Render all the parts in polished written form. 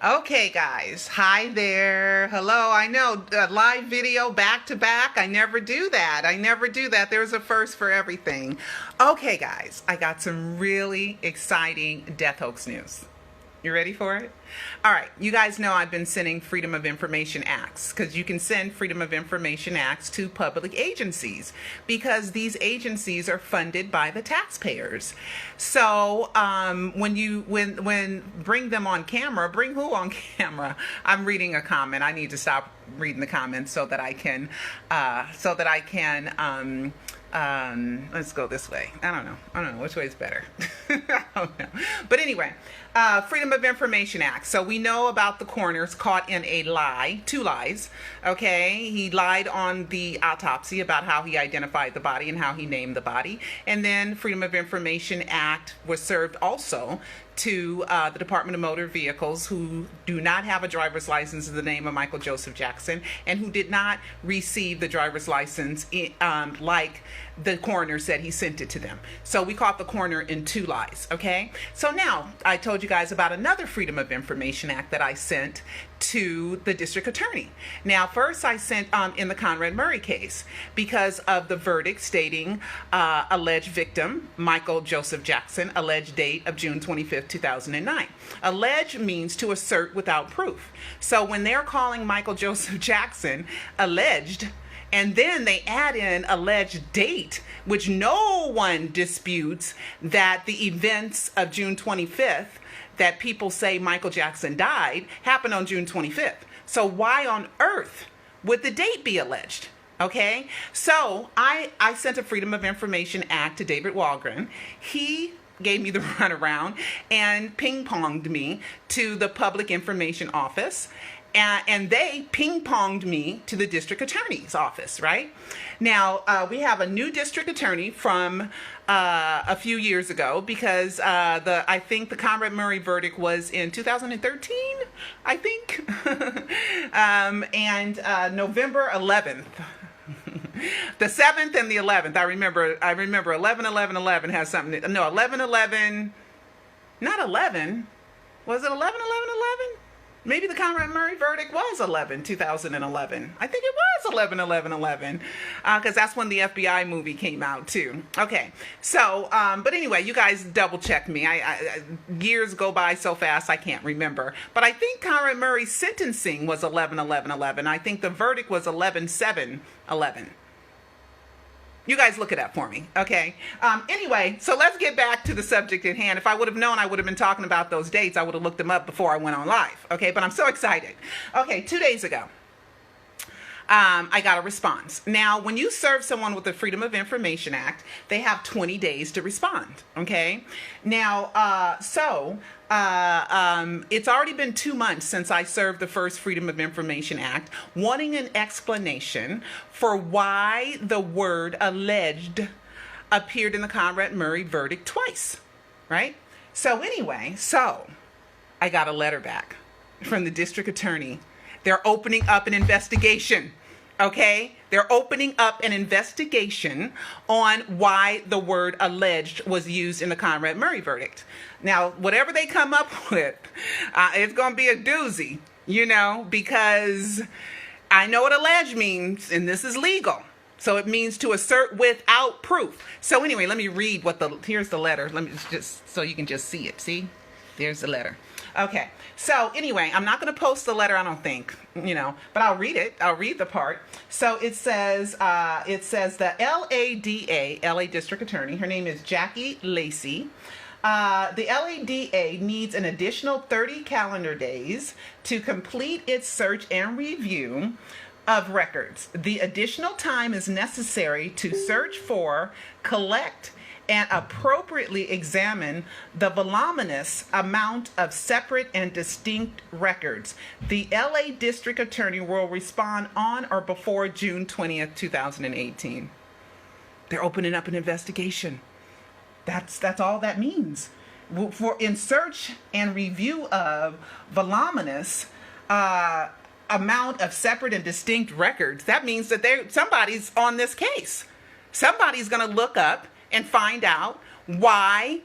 Okay, guys. Hi there. Hello. I know live video back to back. I never do that. There's a first for everything. Okay, guys. I got some really exciting death hoax news. You ready for it? All right. You guys know I've been sending Freedom of Information Acts because you can send Freedom of Information Acts to public agencies because these agencies are funded by the taxpayers. So when bring them on camera, bring who on camera? I'm reading a comment. I need to stop reading the comments so that I can let's go this way. I don't know which way is better. I don't know. But anyway, Freedom of Information Act. So we know about the coroner's caught in a lie, 2 lies. Okay, he lied on the autopsy about how he identified the body and how he named the body. And then Freedom of Information Act was served also to the Department of Motor Vehicles, who do not have a driver's license in the name of Michael Joseph Jackson and who did not receive the driver's license like the coroner said he sent it to them. So we caught the coroner in 2 lies, okay? So now I told you guys about another Freedom of Information Act that I sent to the district attorney. Now, first I sent in the Conrad Murray case because of the verdict stating alleged victim, Michael Joseph Jackson, alleged date of June 25th, 2009. Allege means to assert without proof. So when they're calling Michael Joseph Jackson alleged, and then they add in alleged date, which no one disputes that the events of June 25th that people say Michael Jackson died happened on June 25th. So why on earth would the date be alleged? Okay, so I sent a Freedom of Information Act to David Walgren. He gave me the runaround and ping-ponged me to the Public Information Office. And they ping-ponged me to the district attorney's office, right? Now, we have a new district attorney from a few years ago because I think the Conrad Murray verdict was in 2013, I think, and November 11th. The 7th and the 11th, I remember 11/11/11 has something, no, 11/11, not 11, was it 11/11/11? Maybe the Conrad Murray verdict was 2011. I think it was 11/11/11 because that's when the FBI movie came out too. Okay, so but anyway, you guys double check me. I years go by so fast I can't remember. But I think Conrad Murray's sentencing was 11/11/11. I think the verdict was 11/7/11. You guys look it up for me, okay? Anyway, so let's get back to the subject at hand. If I would have known I would have been talking about those dates, I would have looked them up before I went on live, okay? But I'm so excited. Okay, 2 days ago, I got a response. Now, when you serve someone with the Freedom of Information Act, they have 20 days to respond, okay? Now, it's already been 2 months since I served the first Freedom of Information Act, wanting an explanation for why the word alleged appeared in the Conrad Murray verdict twice, right? So anyway, I got a letter back from the district attorney. They're opening up an investigation. Okay, they're opening up an investigation on why the word alleged was used in the Conrad Murray verdict. Now, whatever they come up with, it's going to be a doozy, because I know what alleged means, and this is legal. So it means to assert without proof. So anyway, let me read here's the letter. Let me just, so you can just see it. See, there's the letter. Okay, so anyway, I'm not going to post the letter, I don't think, but I'll read it. I'll read the part. So it says the LADA, LA District Attorney, her name is Jackie Lacey. The LADA needs an additional 30 calendar days to complete its search and review of records. The additional time is necessary to search for, collect, and appropriately examine the voluminous amount of separate and distinct records. The LA District Attorney will respond on or before June 20th, 2018. They're opening up an investigation. That's all that means. In search and review of voluminous amount of separate and distinct records, that means that somebody's on this case. Somebody's going to look up and find out why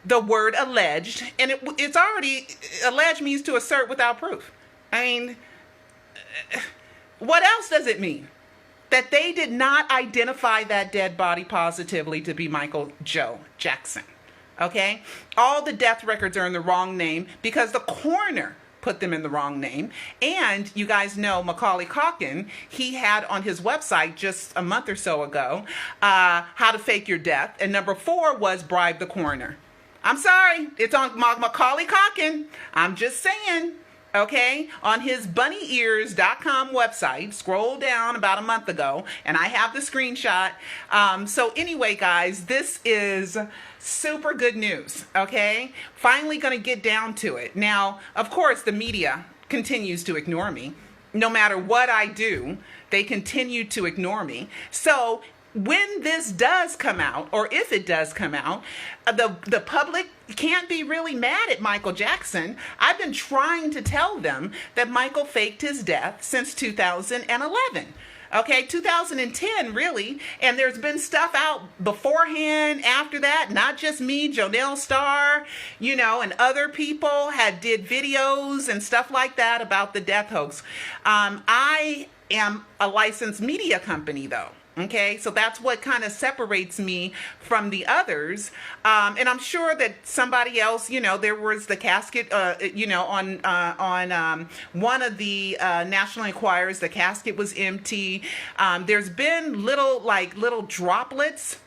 the word alleged, and it's already, alleged means to assert without proof. I mean, what else does it mean? That they did not identify that dead body positively to be Michael Joe Jackson. Okay? All the death records are in the wrong name because the coroner put them in the wrong name. And you guys know Macaulay Culkin, he had on his website just a month or so ago, how to fake your death. And number 4 was bribe the coroner. I'm sorry, it's on Macaulay Culkin. I'm just saying. Okay, on his bunnyears.com website, scroll down about a month ago, and I have the screenshot. So anyway, guys, this is super good news, okay? Finally going to get down to it. Now, of course, the media continues to ignore me. No matter what I do, they continue to ignore me. So when this does come out, or if it does come out, the public can't be really mad at Michael Jackson. I've been trying to tell them that Michael faked his death since 2011. Okay, 2010, really. And there's been stuff out beforehand, after that, not just me, Jonelle Starr, you know, and other people did videos and stuff like that about the death hoax. I am a licensed media company, though. Okay, so that's what kind of separates me from the others. And I'm sure that somebody else, you know, there was the casket, you know, on one of the National Enquirers, the casket was empty. There's been little droplets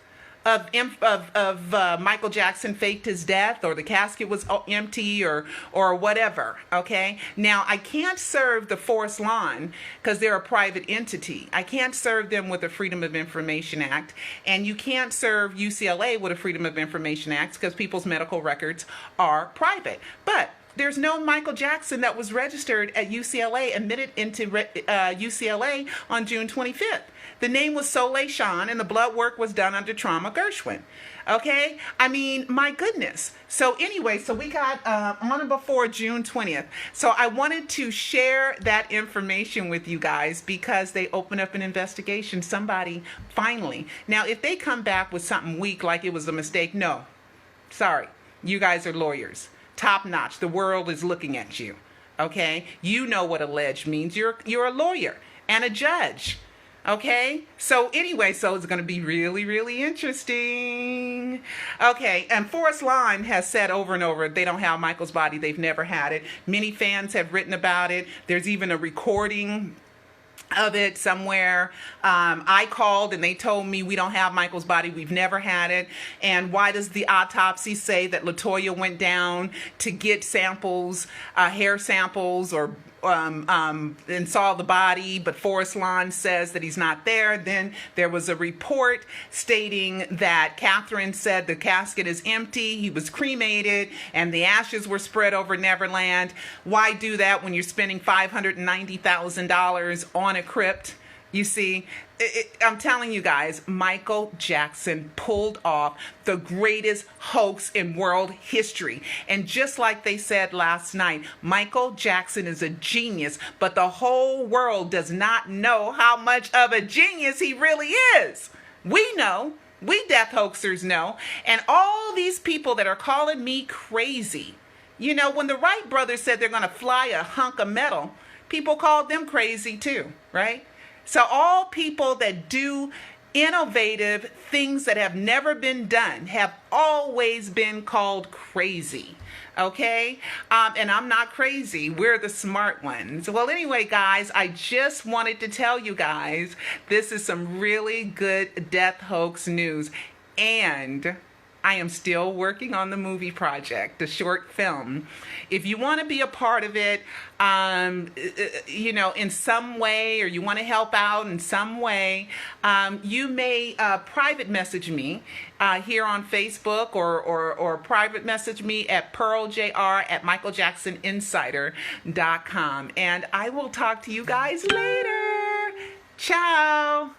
of Michael Jackson faked his death, or the casket was empty, or whatever. Okay, now I can't serve the Forest Lawn because they're a private entity. I can't serve them with the Freedom of Information Act, and you can't serve UCLA with a Freedom of Information Act because people's medical records are private. But there's no Michael Jackson that was registered at UCLA, admitted into UCLA on June 25th. The name was Soleil Sean, and the blood work was done under Trauma Gershwin. Okay? I mean, my goodness. So anyway, so we got on and before June 20th. So I wanted to share that information with you guys because they opened up an investigation. Somebody, finally. Now, if they come back with something weak, like it was a mistake, no. Sorry. You guys are lawyers. Top notch. The world is looking at you. Okay? You know what alleged means. You're a lawyer and a judge. Okay, so anyway, so it's going to be really, really interesting. Okay, and Forest Lawn has said over and over they don't have Michael's body. They've never had it. Many fans have written about it. There's even a recording of it somewhere. I called and they told me we don't have Michael's body. We've never had it. And why does the autopsy say that LaToya went down to get samples, hair samples, or and saw the body, but Forest Lawn says that he's not there? Then there was a report stating that Catherine said the casket is empty, he was cremated, and the ashes were spread over Neverland. Why do that when you're spending $590,000 on a crypt? You see, I'm telling you guys, Michael Jackson pulled off the greatest hoax in world history. And just like they said last night, Michael Jackson is a genius, but the whole world does not know how much of a genius he really is. We know. We death hoaxers know. And all these people that are calling me crazy, you know, when the Wright brothers said they're going to fly a hunk of metal, people called them crazy too, right? So all people that do innovative things that have never been done have always been called crazy. Okay? And I'm not crazy. We're the smart ones. Well, anyway, guys, I just wanted to tell you guys this is some really good death hoax news. And I am still working on the movie project, the short film. If you want to be a part of it, you know, in some way, or you want to help out in some way, you may private message me here on Facebook, or private message me at pearljr@michaeljacksoninsider.com. And I will talk to you guys later. Ciao.